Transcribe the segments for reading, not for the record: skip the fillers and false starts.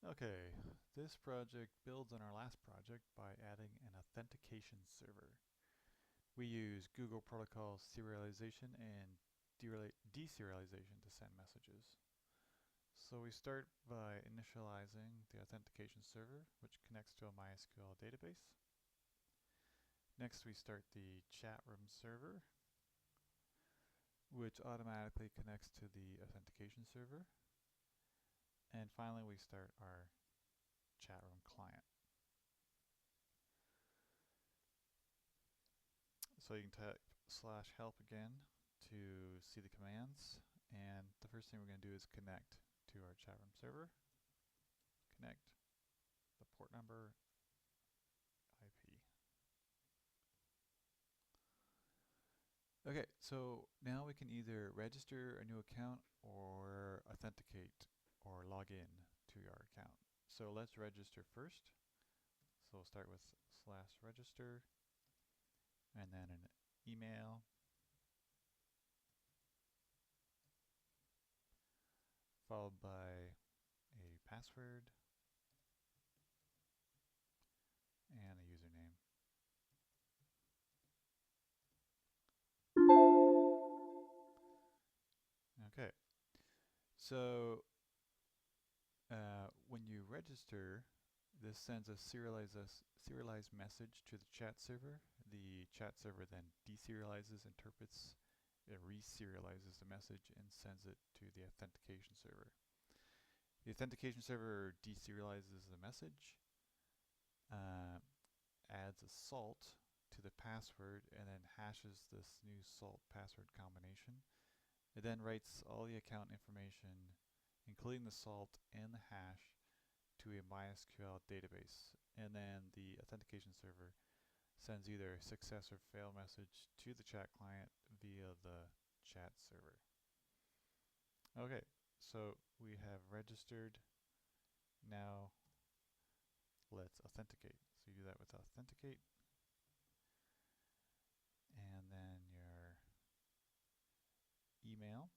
Okay, this project builds on our last project by adding an authentication server. We use Google Protocol serialization and deserialization to send messages. So we start by initializing the authentication server, which connects to a MySQL database. Next, we start the chat room server, which automatically connects to the authentication server. And finally, we start our chat room client. So you can type /help again to see the commands. And the first thing we're going to do is connect to our chat room server. Connect the port number, IP. Okay, so now we can either register a new account or authenticate or log in to our account. So let's register first. So we'll start with /register and then an email, followed by a password and a username. Okay, so when you register, this sends a serialized message to the chat server. The chat server then deserializes, interprets, it reserializes the message and sends it to the authentication server. The authentication server deserializes the message, adds a salt to the password, and then hashes this new salt password combination. It then writes all the account information, including the salt and the hash, to a MySQL database. And then the authentication server sends either a success or fail message to the chat client via the chat server. Okay, so we have registered. Now let's authenticate. So you do that with authenticate, and then your email,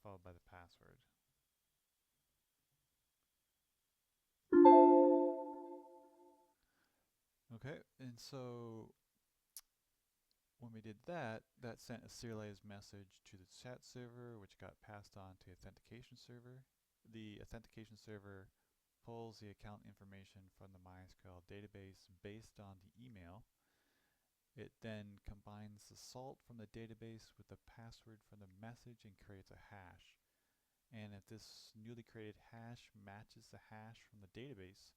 followed by the password. Okay, and so when we did that, that sent a serialized message to the chat server, which got passed on to the authentication server. The authentication server pulls the account information from the MySQL database based on the email. It then combines the salt from the database with the password from the message and creates a hash. And if this newly created hash matches the hash from the database,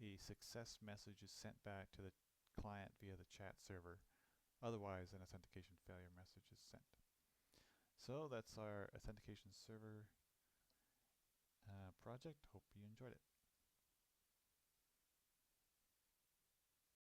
a success message is sent back to the client via the chat server. Otherwise, an authentication failure message is sent. So that's our authentication server project. Hope you enjoyed it.